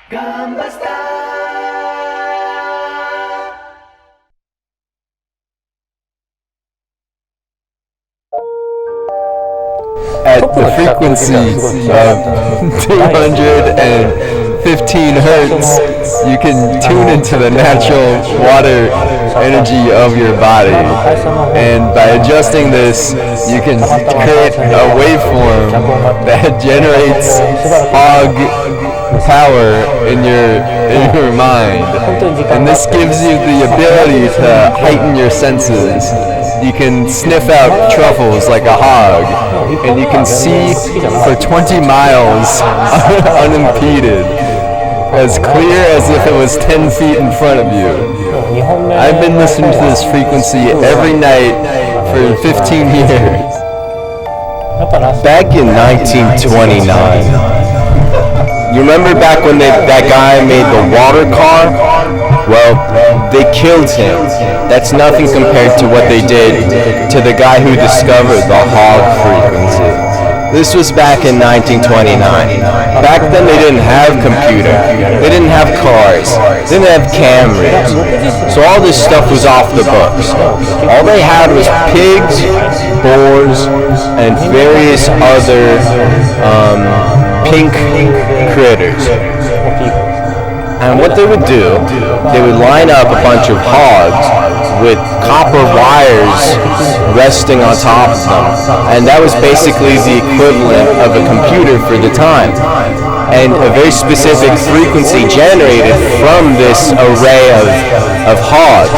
At the frequency of 215 hertz, you can tune into the natural water energy of your body. And by adjusting this, you can create a waveform that generates hog power in your mind. And this gives you the ability to heighten your senses. You can sniff out truffles like a hog, and you can see for 20 miles unimpeded, as clear as if it was 10 feet in front of you. I've been listening to this frequency every night for 15 years. Back in 1929, you remember back when that guy made the water car? Well, they killed him. That's nothing compared to what they did to the guy who discovered the Hog Frequency. This was back in 1929. Back then they didn't have computer, they didn't have cars, they didn't have cameras. So all this stuff was off the books. All they had was pigs, boars, and various other pink critters. And what they would do, they would line up a bunch of hogs with copper wires resting on top of them. And that was basically the equivalent of a computer for the time. And a very specific frequency generated from this array of hogs.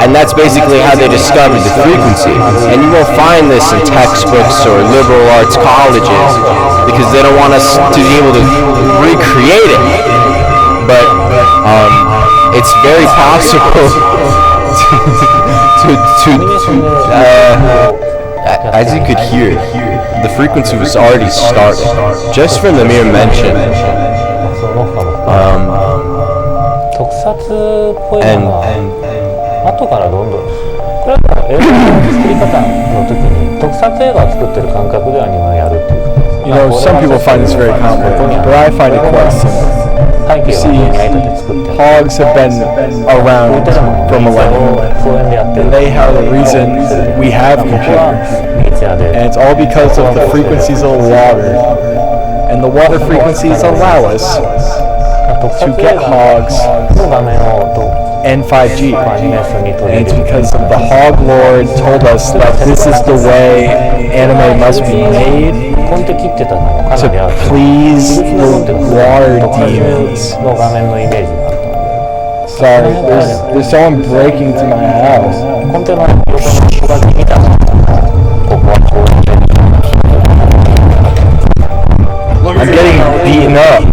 And that's basically how they discovered the frequency. And you won't find this in textbooks or liberal arts colleges because they don't want us to be able to recreate it. But it's very possible as you could hear, the frequency was already started just from the mere mention. And 後からどんどんこれは映画の作り方の時に特撮映画を作ってる感覚でアニメをやるっていうことです。You know, some people find this very complicated, but I find it quite simple. You see, hogs have been around for millennia, and they are the reason we have computers. And it's all because of the frequencies of water, and the water frequencies allow us to get hogs and 5G. And it's because of the Hog Lord told us that this is the way anime must be made to please the water demons. Sorry, there's someone breaking into my house. I'm getting beaten up.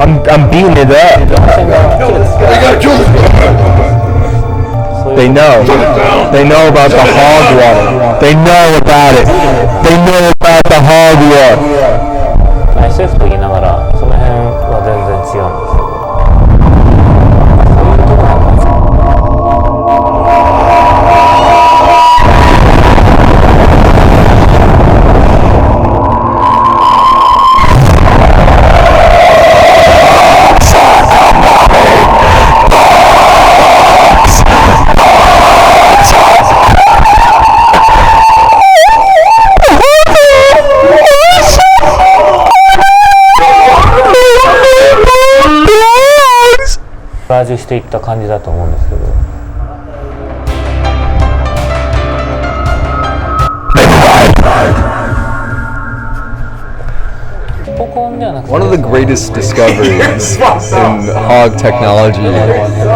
I'm beating it up. They know. They know about the hog water. They know about it. They know about the hog water. SF と言いながらその辺は全然違うんですけど。コラージュしていった感じだと思うんですけど。One of the greatest discoveries in hog technology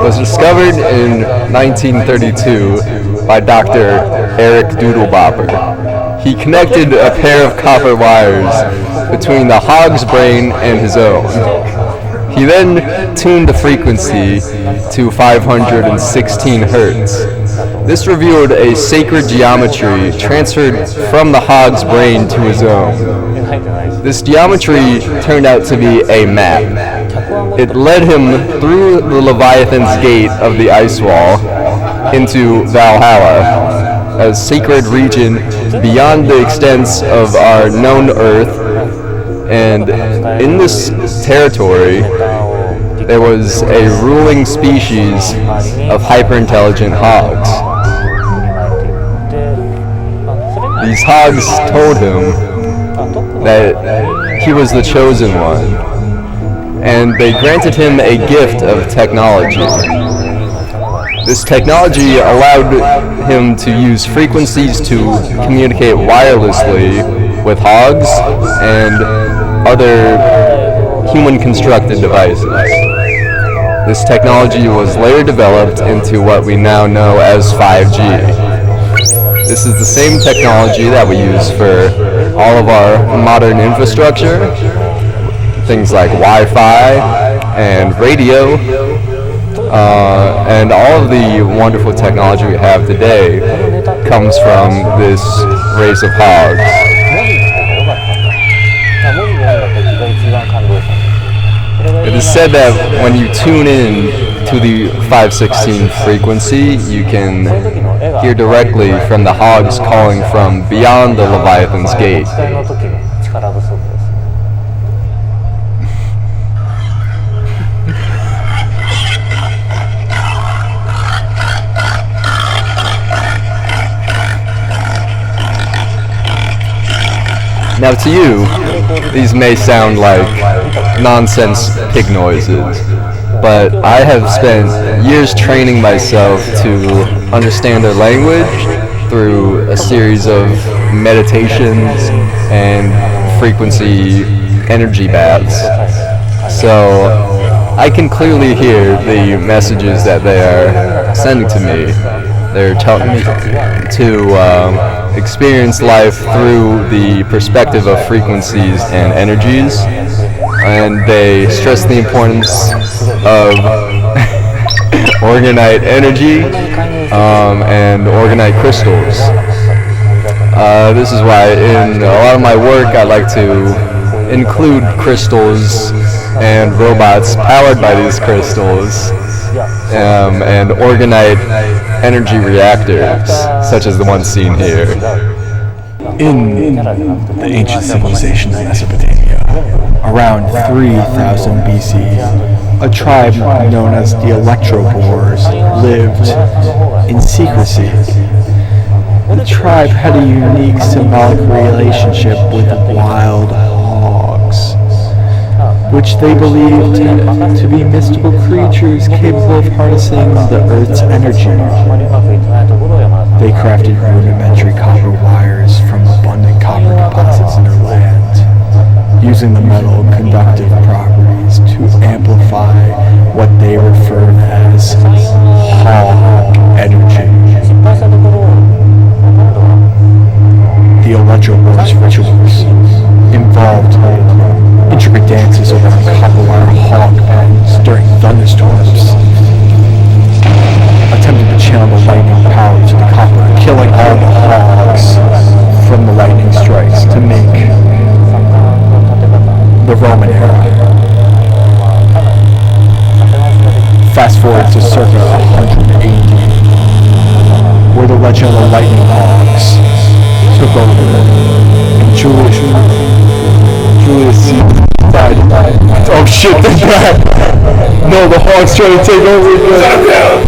was discovered in 1932 by Dr. Eric Doodlebopper. He connected a pair of copper wires between the hog's brain and his own. He then tuned the frequency to 516 hertz. This revealed a sacred geometry transferred from the hog's brain to his own. This geometry turned out to be a map. It led him through the Leviathan's gate of the ice wall into Valhalla, a sacred region beyond the extents of our known Earth, And in this territory, there was a ruling species of hyper-intelligent hogs. These hogs told him that he was the chosen one, and they granted him a gift of technology. This technology allowed him to use frequencies to communicate wirelessly with hogs and other human-constructed devices. This technology was later developed into what we now know as 5G. This is the same technology that we use for all of our modern infrastructure, things like Wi-Fi and radio, and all of the wonderful technology we have today comes from this race of hogs. It is said that when you tune in to the 516 frequency, you can hear directly from the hogs calling from beyond the Leviathan's gate. Now to you, these may sound like nonsense pig noises, but I have spent years training myself to understand their language through a series of meditations and frequency energy baths. So I can clearly hear the messages that they are sending to me. They're telling me to experience life through the perspective of frequencies and energies, and they stress the importance of Orgonite energy and Orgonite crystals. This is why in a lot of my work I like to include crystals and robots powered by these crystals, and Orgonite energy reactors, such as the one seen here. In the ancient civilization of Mesopotamia, around 3000 BC, a tribe known as the Electroboars lived in secrecy. The tribe had a unique symbolic relationship with wild hogs, which they believed to be mystical creatures capable of harnessing the Earth's energy. They crafted rudimentary copper wires from abundant copper deposits in their land, using the metal conductive properties to amplify what they referred as hog energy. The Electroboars rituals involved intricate dances around copper wire hog pens during thunderstorms, attempting to channel the lightning power to the copper, killing all the hogs from the lightning strikes to make the Roman era. Fast forward to circa 180, where the legend of the lightning hogs took over, and Julius Caesar died. Oh shit, they're back! No, the hogs trying to take over again.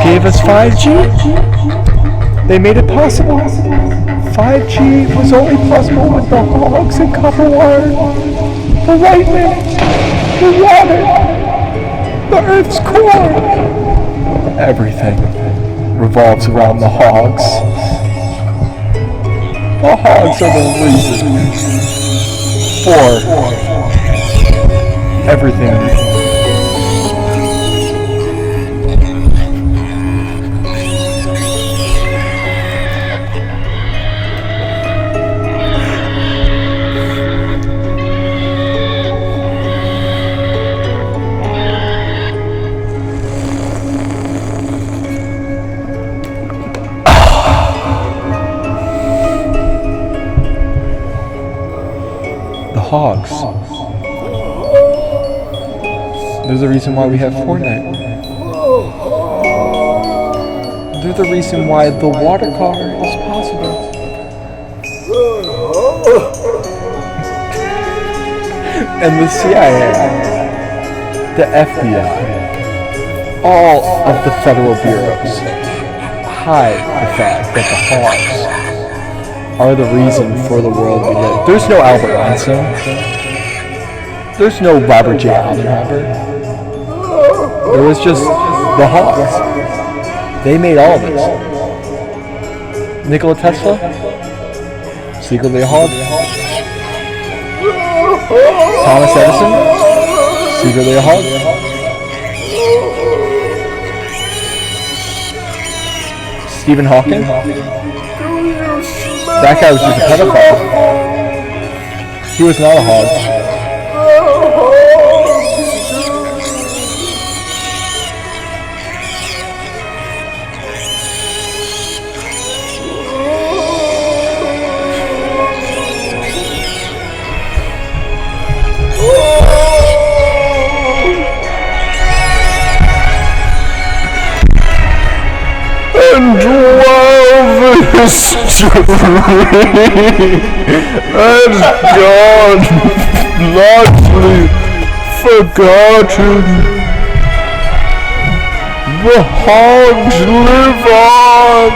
Gave us 5G. They made it possible. 5G was only possible with the hogs and copper wire, the lightning, the water, the Earth's core. Everything revolves around the hogs. The hogs are the reason for everything. hogs. There's a reason why we have Fortnite. They're the reason why the water car is possible. And the CIA, the FBI, all of the federal bureaus hide the fact that the hogs are the reason for the world we live. There's no Albert Einstein. There's no Robert J. Oppenheimer. There was just the hogs. They made all of this. Nikola Tesla, secretly a hog. Thomas Edison, secretly a hog. Stephen Hawking, that guy was just a pedophile. He was not a hog. And while this tree has gone largely forgotten, the hogs live on.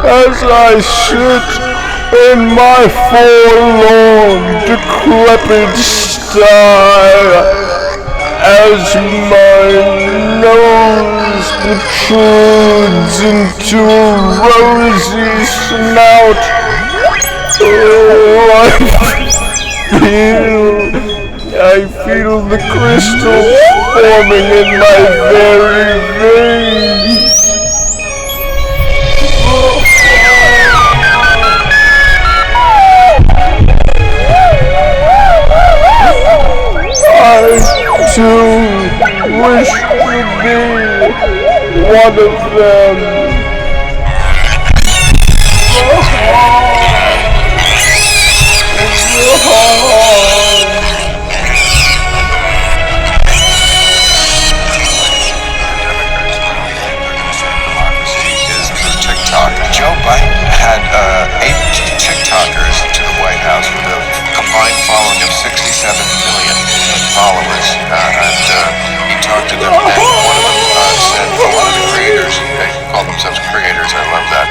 As I sit in my forlorn, decrepit sty, as my nose protrudes into a rosy snout, I feel the crystals forming in my very veins. I too wish to be one of them. Joe Biden had 8 TikTokers to the White House with a combined following of 67 million followers, and he talked to them, and one of them said, a lot of the creators, they call themselves creators, I love that,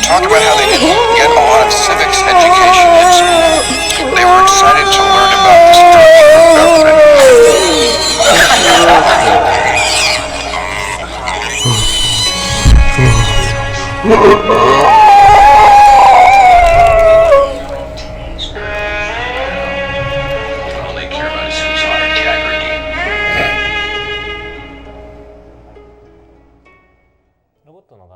talked about how they didn't get a lot of civics education in school. They were excited to learn about the structure of government. All they care about is who's on integrity. ロボットの画